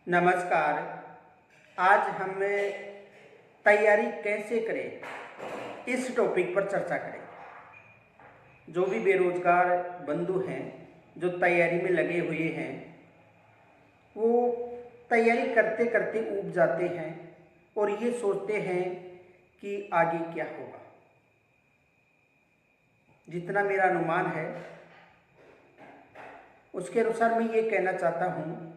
नमस्कार। आज हम तैयारी कैसे करें इस टॉपिक पर चर्चा करें। जो भी बेरोजगार बंधु हैं जो तैयारी में लगे हुए हैं, वो तैयारी करते करते ऊब जाते हैं और ये सोचते हैं कि आगे क्या होगा। जितना मेरा अनुमान है उसके अनुसार मैं ये कहना चाहता हूँ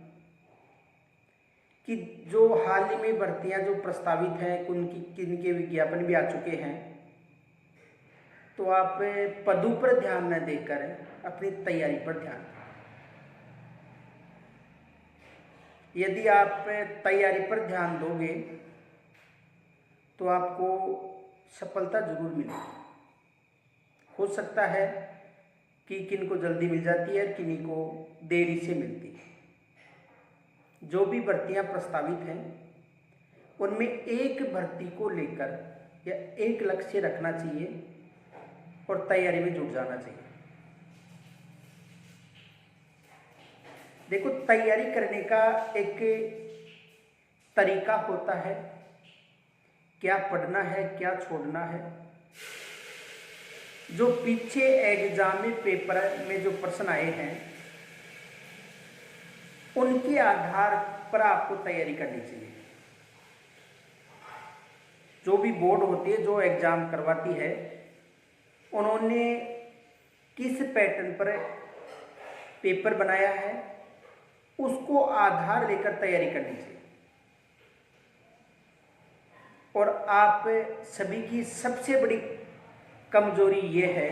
कि जो हाल ही में भर्तियां जो प्रस्तावित हैं उनकी किनके विज्ञापन भी आ चुके हैं, तो आप पदों पर ध्यान न देकर अपनी तैयारी पर ध्यान दें। यदि आप तैयारी पर ध्यान दोगे तो आपको सफलता जरूर मिलेगी। हो सकता है कि किन को जल्दी मिल जाती है, किन्हीं को देरी से मिलती है। जो भी भर्तियां प्रस्तावित हैं उनमें एक भर्ती को लेकर या एक लक्ष्य रखना चाहिए और तैयारी में जुट जाना चाहिए। देखो, तैयारी करने का एक तरीका होता है, क्या पढ़ना है क्या छोड़ना है। जो पीछे एग्जाम में पेपर में जो प्रश्न आए हैं उनके आधार पर आपको तैयारी करनी चाहिए। जो भी बोर्ड होती है जो एग्जाम करवाती है, उन्होंने किस पैटर्न पर पेपर बनाया है उसको आधार लेकर तैयारी करनी चाहिए। और आप सभी की सबसे बड़ी कमजोरी ये है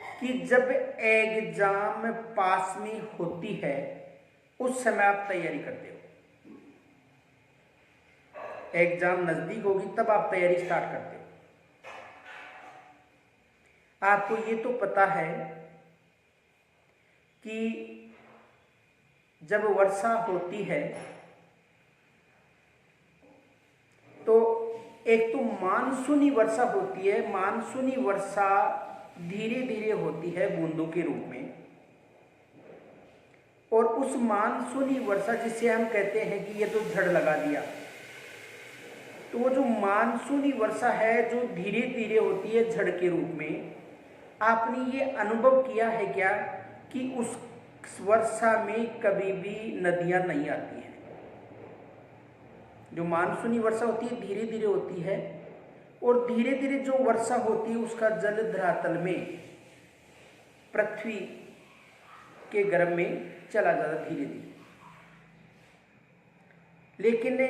कि जब एग्जाम पास में होती है उस समय आप तैयारी करते हो। एग्जाम नजदीक होगी तब आप तैयारी स्टार्ट करते हो। आपको ये तो पता है कि जब वर्षा होती है तो एक तो मानसूनी वर्षा होती है। मानसूनी वर्षा धीरे धीरे होती है बूंदों के रूप में, और उस मानसूनी वर्षा जिसे हम कहते हैं कि ये तो झड़ लगा दिया, तो वो जो मानसूनी वर्षा है जो धीरे धीरे होती है झड़ के रूप में, आपने ये अनुभव किया है क्या कि उस वर्षा में कभी भी नदियां नहीं आती हैं। जो मानसूनी वर्षा होती है धीरे धीरे होती है, और धीरे धीरे जो वर्षा होती है उसका जल धरातल में पृथ्वी के गर्भ में चला जाता धीरे धीरे। लेकिन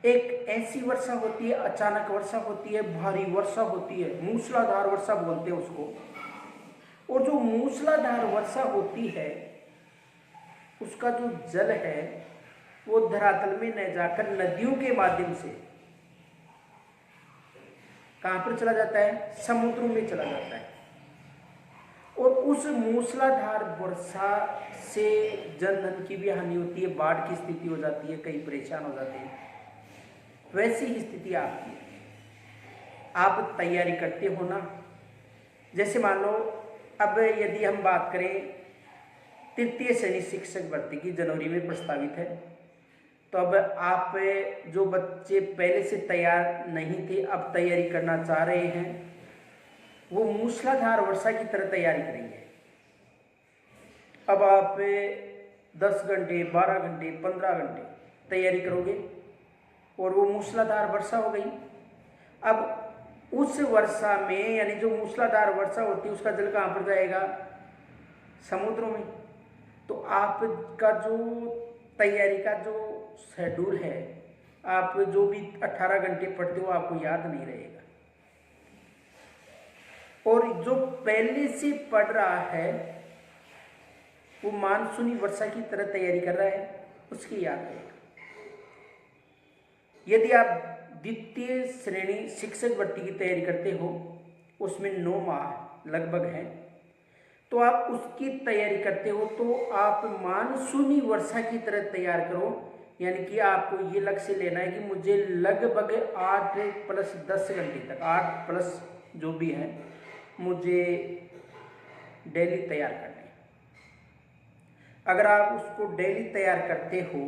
एक ऐसी वर्षा होती है, अचानक वर्षा होती है, भारी वर्षा होती है, मूसलाधार वर्षा बोलते हैं उसको। और जो मूसलाधार वर्षा होती है उसका जो जल है वो धरातल में न जाकर नदियों के माध्यम से कहां पर चला जाता है, समुद्रों में चला जाता है। और उस मूसलाधार वर्षा से जन धन की भी हानि होती है, बाढ़ की स्थिति हो जाती है, कई परेशान हो जाते हैं। वैसी ही स्थिति आपकी है। आप तैयारी करते हो ना। जैसे मान लो अब यदि हम बात करें तृतीय श्रेणी शिक्षक भर्ती की जनवरी में प्रस्तावित है, तो अब आप जो बच्चे पहले से तैयार नहीं थे अब तैयारी करना चाह रहे हैं, वो मूसलाधार वर्षा की तरह तैयारी करेंगे। अब आप 10 घंटे 12 घंटे 15 घंटे तैयारी करोगे और वो मूसलाधार वर्षा हो गई। अब उस वर्षा में, यानी जो मूसलाधार वर्षा होती है उसका जल कहाँ पर जाएगा, समुद्रों में। तो आपका जो तैयारी का जो शेड्यूल है, आप जो भी 18 घंटे पढ़ते हो आपको याद नहीं रहेगा। और जो पहले से पढ़ रहा है वो मानसूनी वर्षा की तरह तैयारी कर रहा है, उसकी याद रहेगा। यदि आप द्वितीय श्रेणी शिक्षक भर्ती की तैयारी करते हो, उसमें 9 माह लगभग हैं, तो आप उसकी तैयारी करते हो तो आप मानसूनी वर्षा की तरह तैयार करो। यानी कि आपको ये लक्ष्य लेना है कि मुझे लगभग 8+10 घंटे तक, 8+ जो भी है, मुझे डेली तैयार करना है। अगर आप उसको डेली तैयार करते हो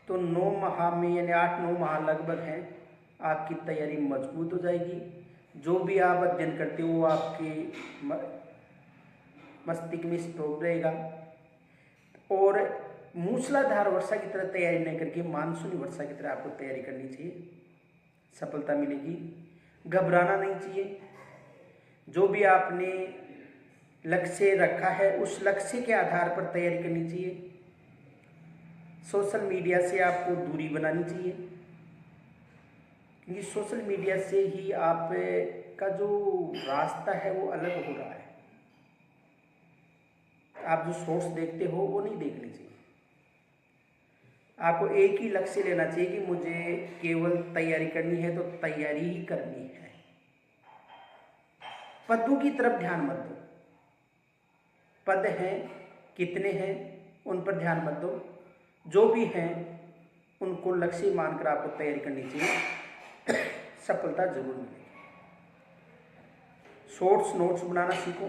तो 9 माह में यानी 8-9 माह लगभग हैं, आपकी तैयारी मजबूत हो जाएगी। जो भी आप अध्ययन करते हो वो आपके मस्तिष्क में स्टोर रहेगा। और मूसलाधार वर्षा की तरह तैयारी नहीं करके मानसूनी वर्षा की तरह आपको तैयारी करनी चाहिए, सफलता मिलेगी। घबराना नहीं चाहिए। जो भी आपने लक्ष्य रखा है उस लक्ष्य के आधार पर तैयारी करनी चाहिए। सोशल मीडिया से आपको दूरी बनानी चाहिए, क्योंकि सोशल मीडिया से ही आपका जो रास्ता है वो अलग हो रहा है। आप जो सोर्स देखते हो वो नहीं देखनी चाहिए। आपको एक ही लक्ष्य लेना चाहिए कि मुझे केवल तैयारी करनी है तो तैयारी ही करनी है। पदों की तरफ ध्यान मत दो। पद हैं, कितने हैं, उन पर ध्यान मत दो। जो भी हैं उनको लक्ष्य मानकर आपको तैयारी करनी चाहिए, सफलता जरूर मिलेगी। शॉर्ट्स नोट्स बनाना सीखो,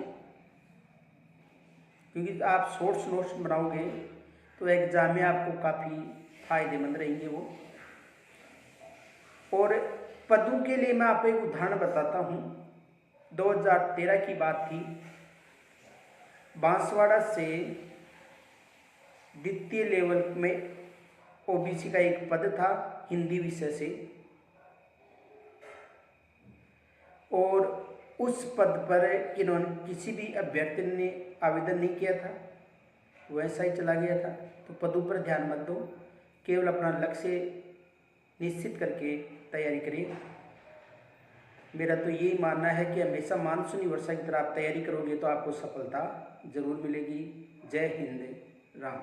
क्योंकि आप शॉर्ट्स नोट्स बनाओगे तो एग्जाम में आपको काफ़ी फायदेमंद रहेंगे वो। और पदों के लिए मैं आपको एक उदाहरण बताता हूँ। 2013 की बात थी। बांसवाड़ा से द्वितीय लेवल में ओबीसी का एक पद था हिंदी विषय से, और उस पद पर किसी भी अभ्यर्थी ने आवेदन नहीं किया था, वैसा ही चला गया था। तो पदों पर ध्यान मत दो, केवल अपना लक्ष्य निश्चित करके तैयारी करिए। मेरा तो यही मानना है कि हमेशा मानसूनी वर्षा की तरह आप तैयारी करोगे तो आपको सफलता जरूर मिलेगी। जय हिंद, राम।